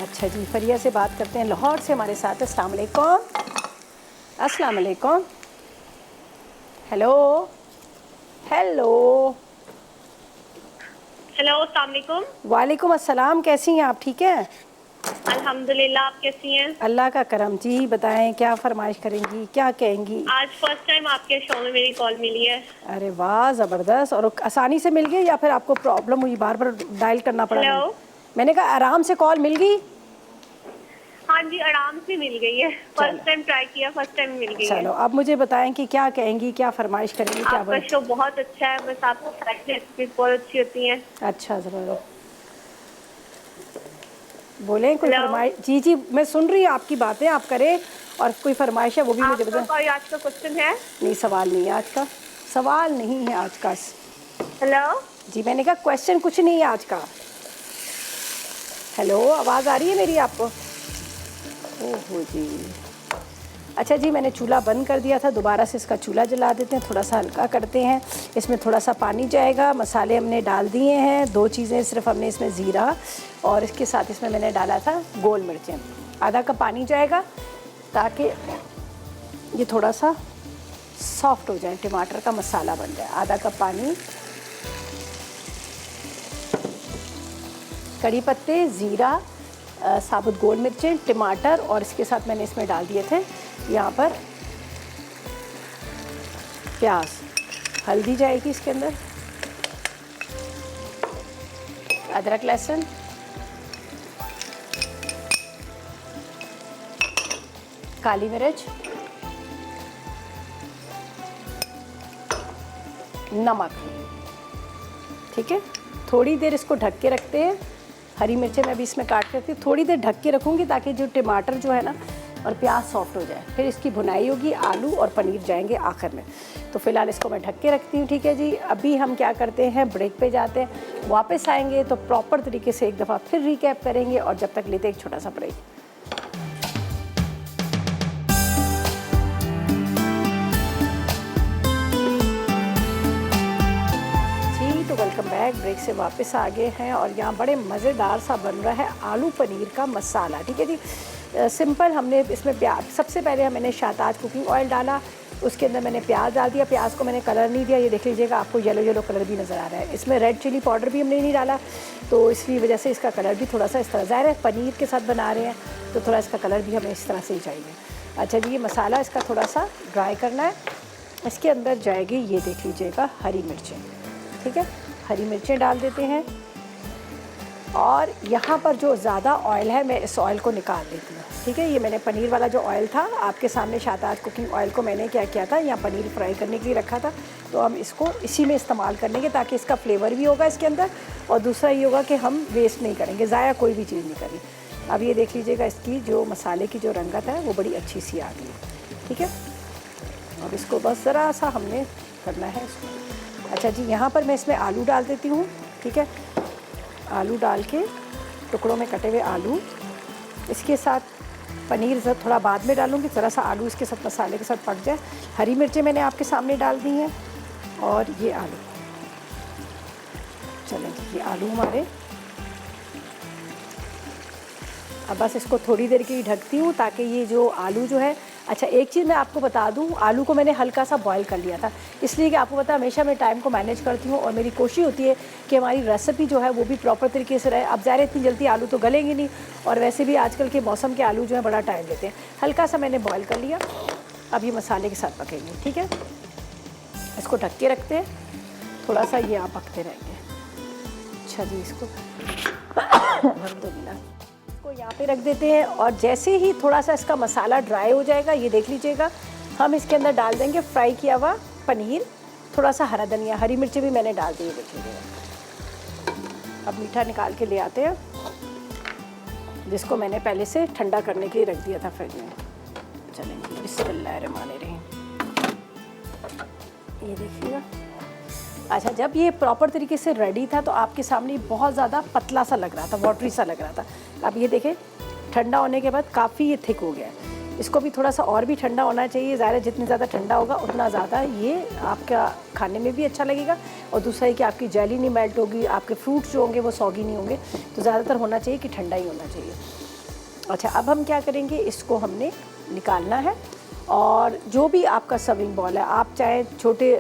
अच्छा जी, फरिया से बात करते हैं, लाहौर से हमारे साथ है। अस्सलाम वालेकुम। अस्सलाम वालेकुम। Hello hello. हेलो, अस्सलाम वालेकुम। वालेकुम अस्सलाम, कैसी हैं आप? ठीक हैं अल्हम्दुलिल्लाह, आप कैसी हैं? अल्लाह का करम। जी बताएं, क्या फरमाइश करेंगी, क्या कहेंगी? आज फर्स्ट टाइम आपके शो में मेरी कॉल मिली है। अरे वाह, ज़बरदस्त। और आसानी से मिल गई या फिर आपको प्रॉब्लम हुई, बार बार डायल करना पड़ा? हेलो। मैंने कहा आराम से कॉल मिल गई। हाँ जी, आराम से मिल गई है। फर्स्ट टाइम ट्राई किया, फर्स्ट टाइम मिल गई है। चलो अब मुझे बताएं कि क्या कहेंगी, क्या फरमाइश करेंगी, क्या आपका शो बहुत अच्छा है, बस आपको रेसिपीज बहुत अच्छी होती हैं। अच्छा ज़रूर बोलें, कोई हेलो। फरमाइश? जी जी मैं सुन रही हूँ आपकी बातें, आप करें। और कोई फरमाइश है वो भी मुझे आपका बताएं। कोई आज का क्वेश्चन है? नहीं, सवाल नहीं है आज का, सवाल नहीं है आज का। हेलो। जी मैंने कहा क्वेश्चन कुछ नहीं है आज का। हेलो, आवाज़ आ रही है मेरी आपको? ओहो जी। अच्छा जी, मैंने चूल्हा बंद कर दिया था, दोबारा से इसका चूल्हा जला देते हैं, थोड़ा सा हल्का करते हैं। इसमें थोड़ा सा पानी जाएगा, मसाले हमने डाल दिए हैं, 2 चीज़ें सिर्फ हमने इसमें, ज़ीरा और इसके साथ इसमें मैंने डाला था गोल मिर्चें। आधा कप पानी जाएगा ताकि ये थोड़ा सा सॉफ्ट हो जाए, टमाटर का मसाला बन जाए। आधा कप पानी, कड़ी पत्ते, ज़ीरा, साबुत गोल मिर्चें, टमाटर और इसके साथ मैंने इसमें डाल दिए थे यहाँ पर प्याज। हल्दी जाएगी इसके अंदर, अदरक लहसुन, काली मिर्च, नमक, ठीक है। थोड़ी देर इसको ढक के रखते हैं। हरी मिर्चें मैं भी इसमें काट के रखती हूँ, थोड़ी देर ढक के रखूँगी ताकि जो टमाटर जो है ना और प्याज सॉफ्ट हो जाए। फिर इसकी भुनाई होगी, आलू और पनीर जाएंगे आखिर में। तो फिलहाल इसको मैं ढक के रखती हूँ, ठीक है जी। अभी हम क्या करते हैं, ब्रेक पे जाते हैं, वापस आएंगे तो प्रॉपर तरीके से एक दफ़ा फिर रिकैप करेंगे और जब तक लेते एक छोटा सा ब्रेक। Welcome back. ब्रेक से वापस आ गए हैं और यहाँ बड़े मज़ेदार सा बन रहा है आलू पनीर का मसाला, ठीक है जी। सिंपल हमने इसमें प्याज, सबसे पहले मैंने शाहताज कुकिंग ऑयल डाला, उसके अंदर मैंने प्याज डाल दिया। प्याज को मैंने कलर नहीं दिया, ये देख लीजिएगा, आपको येलो येलो कलर भी नज़र आ रहा है। इसमें रेड चिली पाउडर भी हमने नहीं डाला, तो इसकी वजह से इसका कलर भी थोड़ा सा इस तरह, ज़ाहिर है पनीर के साथ बना रहे हैं तो थोड़ा इसका कलर भी हमें इस तरह से ही चाहिए। अच्छा जी, ये मसाला इसका थोड़ा सा ड्राई करना है। इसके अंदर जाएगी, ये देख लीजिएगा, हरी मिर्चें, ठीक है। हरी मिर्चें डाल देते हैं और यहाँ पर जो ज़्यादा ऑयल है मैं इस ऑयल को निकाल देती हूँ, ठीक है। ये मैंने पनीर वाला जो ऑयल था आपके सामने, शाहताज कुकिंग ऑयल को मैंने क्या किया था, यहाँ पनीर फ्राई करने के लिए रखा था, तो हम इसको इसी में इस्तेमाल कर लेंगे ताकि इसका फ्लेवर भी होगा इसके अंदर और दूसरा ये होगा कि हम वेस्ट नहीं करेंगे, ज़ाया कोई भी चीज़ नहीं करेंगे। अब ये देख लीजिएगा, इसकी जो मसाले की जो रंगत है वो बड़ी अच्छी सी आ गई, ठीक है। अब इसको बस ज़रा सा हमने करना है इसको। अच्छा जी, यहाँ पर मैं इसमें आलू डाल देती हूँ, ठीक है। आलू डाल के, टुकड़ों में कटे हुए आलू, इसके साथ पनीर थोड़ा बाद में डालूँगी, ज़रा सा आलू इसके साथ मसाले के साथ पक जाए। हरी मिर्चें मैंने आपके सामने डाल दी हैं और ये आलू, चलेंगे ये आलू हमारे। अब बस इसको थोड़ी देर के लिए ढकती हूँ ताकि ये जो आलू जो है, अच्छा एक चीज़ मैं आपको बता दूँ, आलू को मैंने हल्का सा बॉईल कर लिया था, इसलिए कि आपको पता है हमेशा मैं टाइम को मैनेज करती हूँ और मेरी कोशिश होती है कि हमारी रेसिपी जो है वो भी प्रॉपर तरीके से रहे। अब ज़ाहिर इतनी जल्दी आलू तो गलेंगे नहीं और वैसे भी आजकल के मौसम के आलू जो है बड़ा टाइम लेते हैं। हल्का सा मैंने बॉयल कर लिया, अब ये मसाले के साथ पकेंगे, ठीक है। इसको ढक के रखते हैं, थोड़ा सा ये आप पकते रहेंगे। अच्छा जी, इसको अल्हम्दुलिल्लाह को यहाँ पे रख देते हैं और जैसे ही थोड़ा सा इसका मसाला ड्राई हो जाएगा, ये देख लीजिएगा, हम इसके अंदर डाल देंगे फ्राई किया हुआ पनीर, थोड़ा सा हरा धनिया, हरी मिर्ची भी मैंने डाल दी है, देख लीजिएगा। अब मीठा निकाल के ले आते हैं, जिसको मैंने पहले से ठंडा करने के लिए रख दिया था फ्रिज में। चलेंगे, बिस्मिल्लाहिर्रहमानिर्रहीम, ये देखिएगा। अच्छा, जब ये प्रॉपर तरीके से रेडी था तो आपके सामने बहुत ज़्यादा पतला सा लग रहा था, वाटरी सा लग रहा था। अब ये देखें, ठंडा होने के बाद काफ़ी ये थिक हो गया है। इसको भी थोड़ा सा और भी ठंडा होना चाहिए। ज़्यादा जितनी ज़्यादा ठंडा होगा उतना ज़्यादा ये आपका खाने में भी अच्छा लगेगा, और दूसरा है कि आपकी जेली नहीं मेल्ट होगी, आपके फ्रूट्स जो होंगे वो सॉगी नहीं होंगे। तो ज़्यादातर होना चाहिए कि ठंडा ही होना चाहिए। अच्छा, अब हम क्या करेंगे, इसको हमने निकालना है, और जो भी आपका सर्विंग बॉल है, आप चाहे छोटे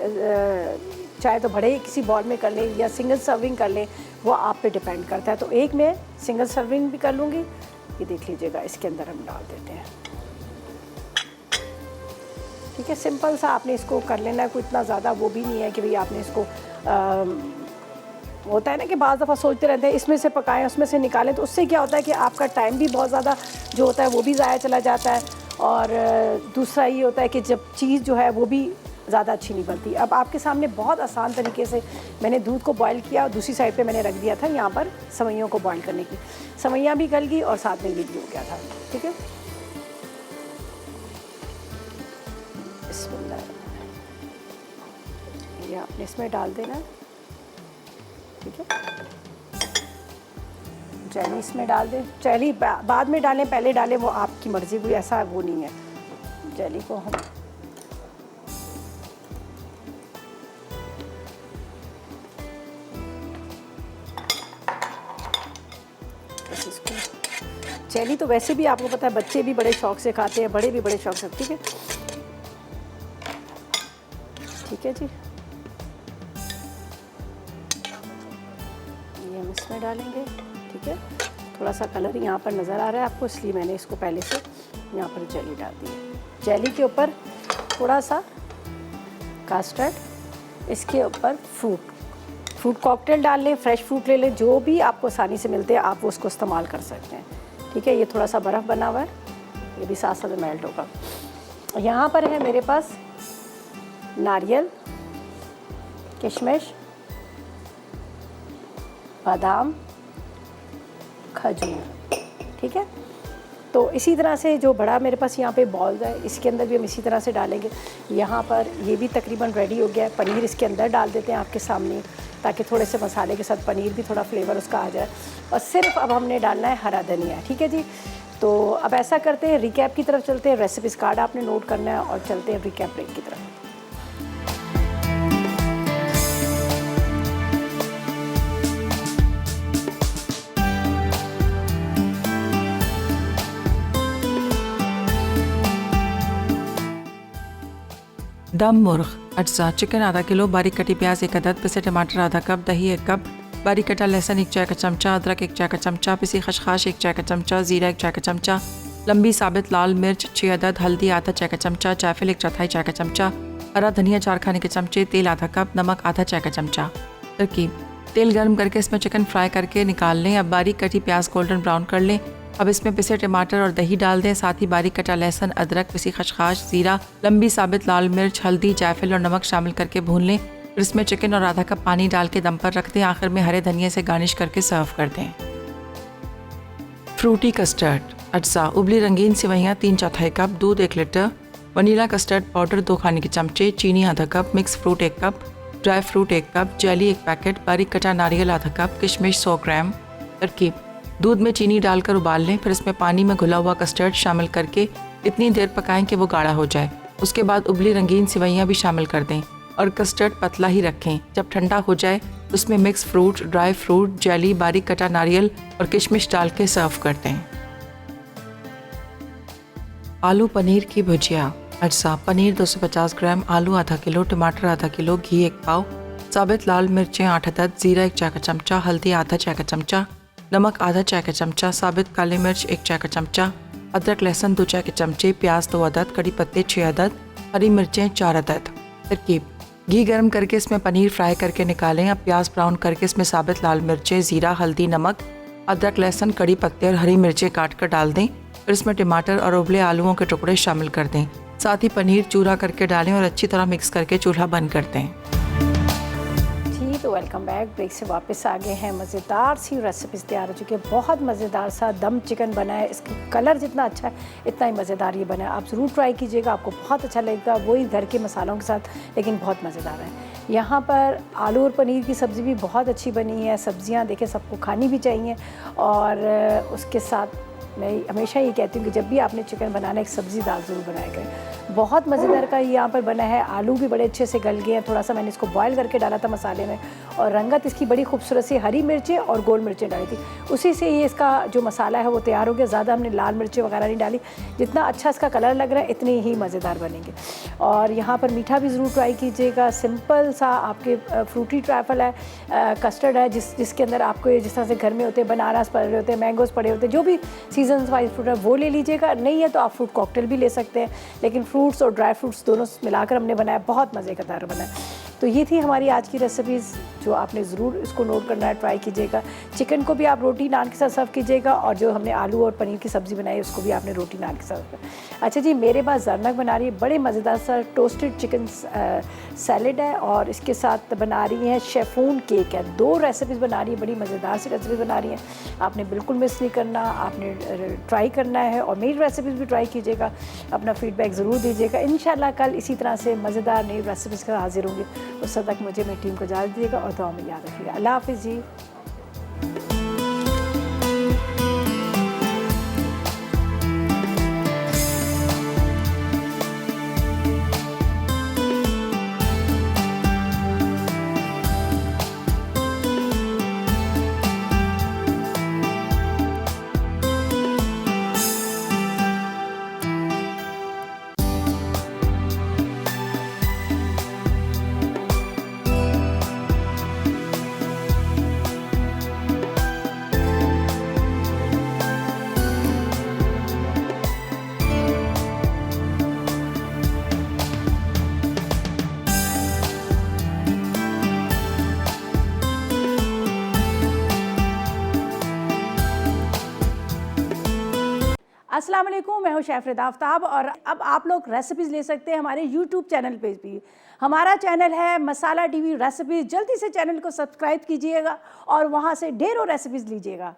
चाहे तो बड़े किसी बॉल में कर लें या सिंगल सर्विंग कर लें, वो आप पे डिपेंड करता है। तो एक मैं सिंगल सर्विंग भी कर लूँगी। ये देख लीजिएगा, इसके अंदर हम डाल देते हैं। ठीक है, सिंपल सा आपने इसको कर लेना है, कोई इतना ज़्यादा वो भी नहीं है कि भाई आपने इसको होता है ना कि बाज़ दफ़ा सोचते रहते हैं इसमें से पकाएं उसमें से निकालें, तो उससे क्या होता है कि आपका टाइम भी बहुत ज़्यादा जो होता है वो भी ज़ाया चला जाता है, और दूसरा ये होता है कि जब चीज़ जो है वो भी ज़्यादा अच्छी नहीं बनती। अब आपके सामने बहुत आसान तरीके से मैंने दूध को बॉईल किया, और दूसरी साइड पे मैंने रख दिया था यहाँ पर सेवइयों को बॉईल करने की। सेवइयाँ भी गल गई और साथ में ये भी हो गया था। ठीक है, ये आपने इसमें डाल देना। ठीक है, जेली इसमें डाल दें। जेली बाद में डालें पहले डालें, वो आपकी मर्ज़ी, कोई ऐसा वो नहीं है। जेली को हम जेली तो वैसे भी आपको पता है बच्चे भी बड़े शौक से खाते हैं, बड़े भी बड़े शौक से। ठीक है, ठीक है जी, ये हम इसमें डालेंगे। ठीक है, थोड़ा सा कलर यहाँ पर नज़र आ रहा है आपको, इसलिए मैंने इसको पहले से यहाँ पर जेली डाल दी है। जेली के ऊपर थोड़ा सा कस्टर्ड, इसके ऊपर फ्रूट कॉकटेल डाल लें, फ्रेश फ्रूट ले लें, जो भी आपको आसानी से मिलते हैं आप वो उसको इस्तेमाल कर सकते हैं। ठीक है, ये थोड़ा सा बर्फ़ बना हुआ है, ये भी साथ साथ मेल्ट होगा। यहाँ पर है मेरे पास नारियल, किशमिश, बादाम, खजूर। ठीक है, तो इसी तरह से जो बड़ा मेरे पास यहाँ पे बॉल्स है, इसके अंदर भी हम इसी तरह से डालेंगे। यहाँ पर ये भी तकरीबन रेडी हो गया है। पनीर इसके अंदर डाल देते हैं आपके सामने, ताकि थोड़े से मसाले के साथ पनीर भी थोड़ा फ्लेवर उसका आ जाए। और सिर्फ अब हमने डालना है हरा धनिया। ठीक है जी, तो अब ऐसा करते हैं, रिकैप की तरफ चलते हैं। रेसिपीज़ कार्ड आपने नोट करना है और चलते हैं रिकैप ब्रेक की तरफ। दम मुर्ग अज्जा: चिकन आधा किलो, बारीक कटी प्याज 1 अदद, पिसे टमाटर आधा कप, दही 1 कप, बारीक कटा लहसुन 1 चाय का चमचा, अदरक 1 चाय का चमचा, पिसी खसखस 1 चाय का चमचा, ज़ीरा 1 चाय का चमचा, लंबी साबित लाल मिर्च 6 अदद, हल्दी आधा चाय का चमचा, जायफल 1 चौथाई चाय का चमचा, हरा धनिया 4 खाने के चमचे, तेल आधा कप, नमक आधा चाय का चमचा। तरकीब: तेल गर्म करके इसमें चिकन फ्राई करके निकाल लें। अब बारीक कटी प्याज गोल्डन ब्राउन कर लें। अब इसमें पिसे टमाटर और दही डाल दें, साथ ही बारीक कटा लहसुन, अदरक, पिसी खसखस, ज़ीरा, लंबी साबित लाल मिर्च, हल्दी, जायफल और नमक शामिल करके भून लें। फिर इसमें चिकन और आधा कप पानी डाल के दम पर रख दें। आखिर में हरे धनिया से गार्निश करके सर्व कर दें। फ्रूटी कस्टर्ड अज्जा: उबली रंगीन सेवइयाँ 3 चौथाई कप, दूध 1 लीटर, वनीला कस्टर्ड पाउडर 2 खाने के चमचे, चीनी आधा cup, mix fruit 1 cup, dry fruit 1 cup, jelly 1 packet, बारीक कटा नारियल आधा कप, किशमिश 100 ग्राम। तरकीब: दूध में चीनी डालकर उबाल लें। फिर इसमें पानी में घुला हुआ कस्टर्ड शामिल करके इतनी देर पकाएं कि वो गाढ़ा हो जाए। उसके बाद उबली रंगीन सेवइयाँ भी शामिल कर दें और कस्टर्ड पतला ही रखें। जब ठंडा हो जाए तो उसमें mix fruit, dry fruit, jelly, बारीक कटा नारियल और किशमिश डाल के सर्व कर दें। आलू पनीर की भुजिया अज्जा: पनीर 250 ग्राम, आलू आधा किलो, टमाटर आधा किलो, घी 1 पाव, साबित लाल मिर्चें 8 अदद, ज़ीरा 1 चाय का चमचा, हल्दी आधा चाय का चमचा, नमक आधा चाय का चमचा, साबित काली मिर्च 1 चाय का चमचा, अदरक लहसुन 2 चाय के चमचे, प्याज 2 अदद, कड़ी पत्ते 6 अदद, हरी मिर्चें 4 अदद। तरकीब: घी गर्म करके इसमें पनीर फ्राई करके निकालें। अब प्याज ब्राउन करके इसमें साबित लाल मिर्चें, ज़ीरा, हल्दी, नमक, अदरक लहसुन, कड़ी पत्ते और हरी मिर्चें काट कर डाल दें। फिर इसमें टमाटर और उबले आलूओं के टुकड़े शामिल कर दें। साथ ही पनीर चूरा करके डालें और अच्छी तरह मिक्स करके चूल्हा बंद कर दें। तो वेलकम बैक, ब्रेक से वापस आ गए हैं। मज़ेदार सी रेसिपीज़ तैयार हो चुकी है। बहुत मज़ेदार सा दम चिकन बना है। इसका कलर जितना अच्छा है इतना ही मज़ेदार ये बना है। आप ज़रूर ट्राई कीजिएगा, आपको बहुत अच्छा लगेगा। वही घर के मसालों के साथ, लेकिन बहुत मज़ेदार है। यहाँ पर आलू और पनीर की सब्ज़ी भी बहुत अच्छी बनी है। सब्ज़ियाँ देखें सबको खानी भी चाहिए, और उसके साथ मैं हमेशा ये कहती हूँ कि जब भी आपने चिकन बनाना एक सब्ज़ी दाल ज़रूर बनाया करें। बहुत मज़ेदार का यहाँ पर बना है, आलू भी बड़े अच्छे से गल गए हैं, थोड़ा सा मैंने इसको बॉयल करके डाला था मसाले में, और रंगत इसकी बड़ी खूबसूरत सी हरी मिर्चें और गोल मिर्चें डाली थी, उसी से ये इसका जो मसाला है वो तैयार हो गया। ज़्यादा हमने लाल मिर्चें वगैरह नहीं डाली, जितना अच्छा इसका कलर लग रहा है इतनी ही मज़ेदार बनेंगे। और यहाँ पर मीठा भी ज़रूर ट्राई कीजिएगा, सिंपल सा आपके फ्रूटी ट्रैफल है, कस्टर्ड है, जिसके अंदर आपको ये जिस तरह से घर में होते हैं, बनानास पड़े होते हैं, मैंगोज़ पड़े होते हैं, जो भी सीजन वाइज फ्रूट है वो ले लीजिएगा। नहीं है तो आप फ्रूट कॉकटेल भी ले सकते हैं, लेकिन फ्रूट्स और ड्राई फ्रूट्स दोनों मिलाकर हमने बनाया, बहुत मज़े का दार बना है। तो ये थी हमारी आज की रेसिपीज़, जो आपने ज़रूर इसको नोट करना है, ट्राई कीजिएगा। चिकन को भी आप रोटी नान के साथ सर्व कीजिएगा, और जो हमने आलू और पनीर की सब्ज़ी बनाई उसको भी आपने रोटी नान के साथ। अच्छा जी, मेरे पास जरनक बना रही है बड़े मज़ेदार सा टोस्टेड चिकन सैलेड है, और इसके साथ बना रही हैं शेफून केक है। 2 रेसिपीज़ बना रही है, बड़ी मज़ेदार सी रेसिपी बना रही हैं, आपने बिल्कुल मिस नहीं करना, आपने ट्राई करना है, और मेरी रेसिपीज़ भी ट्राई कीजिएगा, अपना फीडबैक ज़रूर दीजिएगा। इंशाल्लाह कल इसी तरह से मज़ेदार नई रेसिपीज़ के साथ हाजिर होंगी। उस तक मुझे मेरी टीम को इजाज़त दीजिएगा और दुआ में याद रखिएगा। अल्लाह हाफ़िज़ जी। अस्सलाम वालेकुम, मैं हूँ शेफ़ रिदा आफ्ताब, और अब आप लोग रेसिपीज़ ले सकते हैं हमारे यूट्यूब चैनल पे भी। हमारा चैनल है मसाला टीवी रेसिपीज़। जल्दी से चैनल को सब्सक्राइब कीजिएगा और वहाँ से ढेरों रेसिपीज़ लीजिएगा।